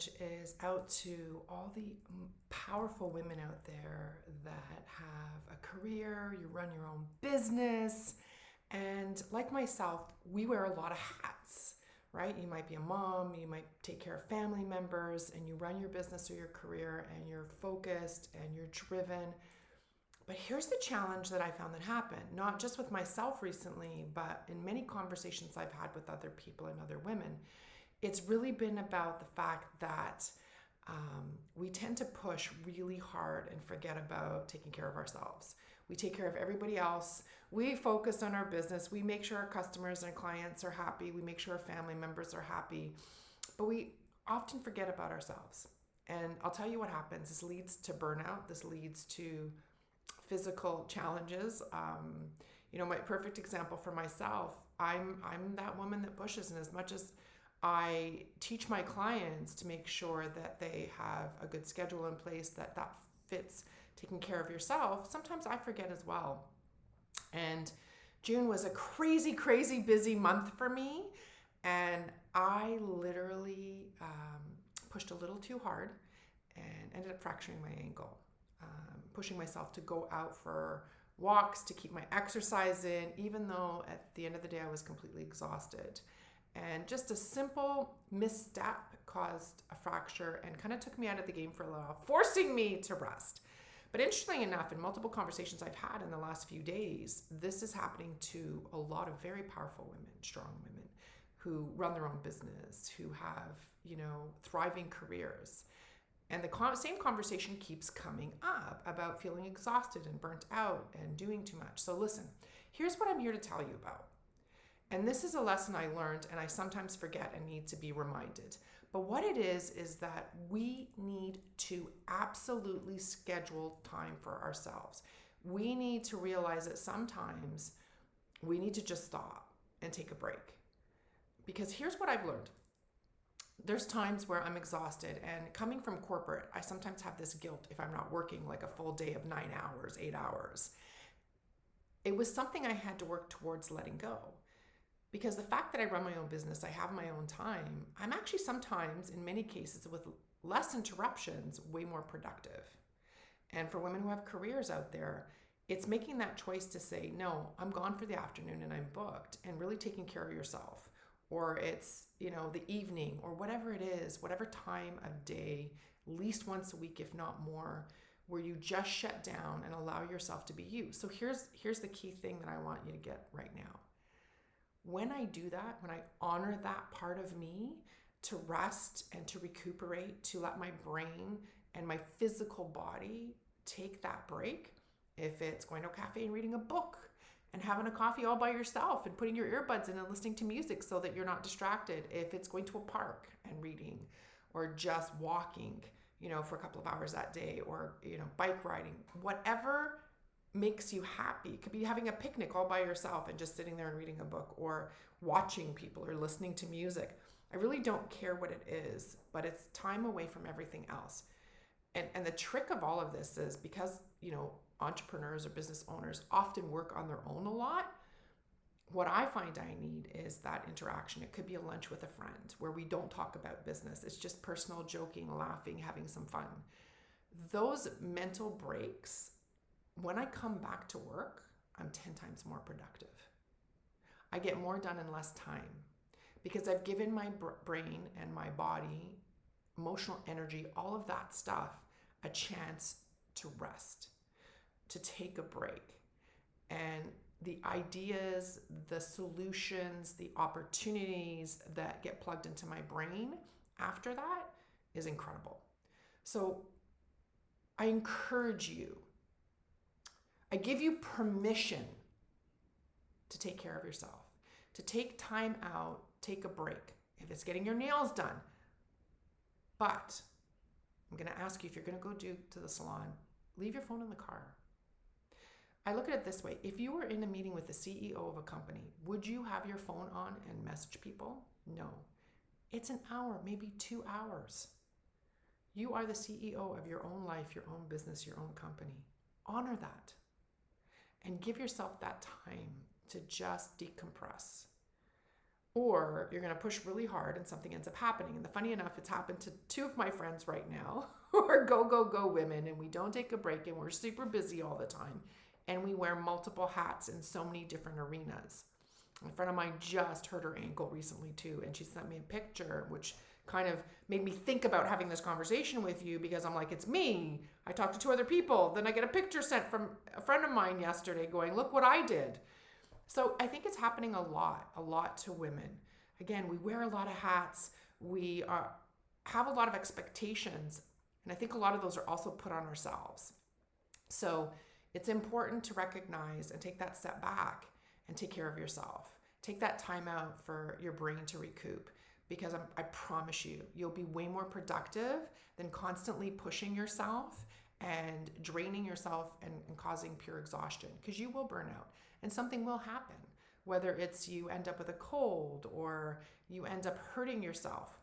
message is out to all the powerful women out there that have a career, you run your own business, and like myself, we wear a lot of hats, right? You might be a mom, you might take care of family members, and you run your business or your career, and you're focused and you're driven. But here's the challenge that I found that happened, not just with myself recently, but in many conversations I've had with other people and other women. It's really been about the fact that we tend to push really hard and forget about taking care of ourselves. We take care of everybody else. We focus on our business. We make sure our customers and clients are happy. We make sure our family members are happy. But we often forget about ourselves. And I'll tell you what happens. This leads to burnout. This leads to physical challenges. My perfect example for myself, I'm that woman that pushes, and as much as I teach my clients to make sure that they have a good schedule in place, that fits taking care of yourself, sometimes I forget as well. And June was a crazy, crazy busy month for me, and I literally pushed a little too hard and ended up fracturing my ankle. Pushing myself to go out for walks, to keep my exercise in, even though at the end of the day I was completely exhausted. And just a simple misstep caused a fracture and kind of took me out of the game for a little while, forcing me to rest. But interestingly enough, in multiple conversations I've had in the last few days, this is happening to a lot of very powerful women, strong women, who run their own business, who have, thriving careers. And the same conversation keeps coming up about feeling exhausted and burnt out and doing too much. So listen, here's what I'm here to tell you about. And this is a lesson I learned, and I sometimes forget and need to be reminded. But what it is that we need to absolutely schedule time for ourselves. We need to realize that sometimes we need to just stop and take a break. Because here's what I've learned. There's times where I'm exhausted, and coming from corporate, I sometimes have this guilt if I'm not working like a full day of 9 hours, 8 hours. It was something I had to work towards letting go. Because the fact that I run my own business, I have my own time, I'm actually sometimes, in many cases, with less interruptions, way more productive. And for women who have careers out there, it's making that choice to say, no, I'm gone for the afternoon and I'm booked, and really taking care of yourself. Or it's, the evening, or whatever it is, whatever time of day, at least once a week, if not more, where you just shut down and allow yourself to be you. So here's the key thing that I want you to get right now. When I do that, when I honor that part of me to rest and to recuperate, to let my brain and my physical body take that break, if it's going to a cafe and reading a book and having a coffee all by yourself and putting your earbuds in and listening to music so that you're not distracted, if it's going to a park and reading, or just walking, for a couple of hours that day, or, bike riding, whatever makes you happy. It could be having a picnic all by yourself and just sitting there and reading a book, or watching people, or listening to music. I really don't care what it is, but it's time away from everything else. And the trick of all of this is because, entrepreneurs or business owners often work on their own a lot. What I find I need is that interaction. It could be a lunch with a friend where we don't talk about business. It's just personal, joking, laughing, having some fun. Those mental breaks, when I come back to work, I'm 10 times more productive. I get more done in less time because I've given my brain and my body, emotional energy, all of that stuff, a chance to rest, to take a break. And the ideas, the solutions, the opportunities that get plugged into my brain after that is incredible. So I encourage you, I give you permission to take care of yourself, to take time out, take a break. If it's getting your nails done, but I'm going to ask you, if you're going to go to the salon, leave your phone in the car. I look at it this way. If you were in a meeting with the CEO of a company, would you have your phone on and message people? No. It's an hour, maybe 2 hours. You are the CEO of your own life, your own business, your own company. Honor that and give yourself that time to just decompress. or you're going to push really hard and something ends up happening. And the funny enough, it's happened to two of my friends right now who are go, go, go women, and we don't take a break and we're super busy all the time. And we wear multiple hats in so many different arenas. A friend of mine just hurt her ankle recently too, and she sent me a picture, which kind of made me think about having this conversation with you, because I'm like, it's me. I talked to two other people. Then I get a picture sent from a friend of mine yesterday going, look what I did. So I think it's happening a lot to women. Again, we wear a lot of hats. We have a lot of expectations. And I think a lot of those are also put on ourselves. So it's important to recognize and take that step back and take care of yourself. Take that time out for your brain to recoup, because I promise you, you'll be way more productive than constantly pushing yourself and draining yourself and causing pure exhaustion, because you will burn out and something will happen, whether it's you end up with a cold or you end up hurting yourself.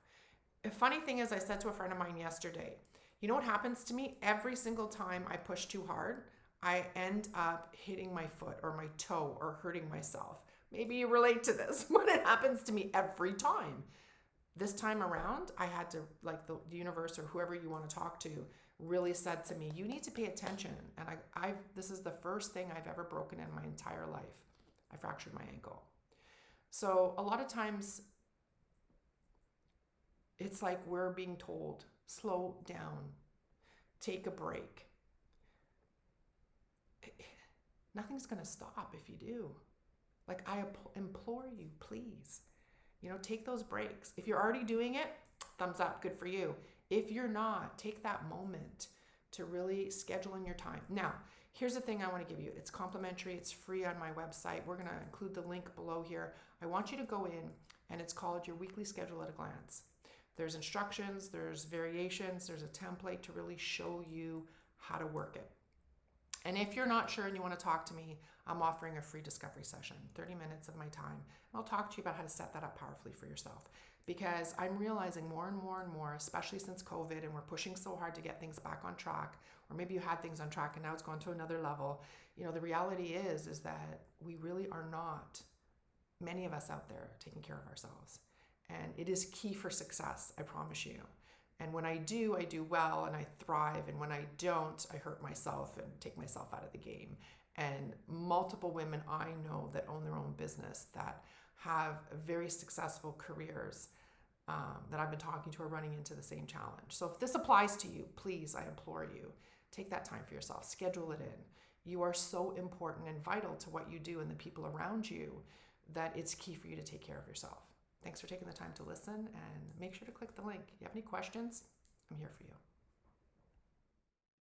A funny thing is, I said to a friend of mine yesterday, you know what happens to me every single time I push too hard? I end up hitting my foot or my toe or hurting myself. Maybe you relate to this, but it happens to me every time. This time around, I had to, like the universe or whoever you want to talk to really said to me, you need to pay attention. And this is the first thing I've ever broken in my entire life. I fractured my ankle. So a lot of times it's like we're being told, slow down, take a break. Nothing's going to stop if you do. Like, I implore you, please, take those breaks. If you're already doing it, thumbs up, good for you. If you're not, take that moment to really schedule in your time. Now, here's the thing I want to give you. It's complimentary. It's free on my website. We're going to include the link below here. I want you to go in, and it's called Your Weekly Schedule at a Glance. There's instructions, there's variations, there's a template to really show you how to work it. And if you're not sure and you want to talk to me, I'm offering a free discovery session, 30 minutes of my time. And I'll talk to you about how to set that up powerfully for yourself. Because I'm realizing more and more and more, especially since COVID, and we're pushing so hard to get things back on track, or maybe you had things on track and now it's gone to another level. The reality is that we really are not, many of us out there, taking care of ourselves. And it is key for success, I promise you. And when I do well and I thrive. And when I don't, I hurt myself and take myself out of the game. And multiple women I know that own their own business, that have very successful careers, that I've been talking to are running into the same challenge. So if this applies to you, please, I implore you, take that time for yourself, schedule it in. You are so important and vital to what you do and the people around you that it's key for you to take care of yourself. Thanks for taking the time to listen, and make sure to click the link. If you have any questions, I'm here for you.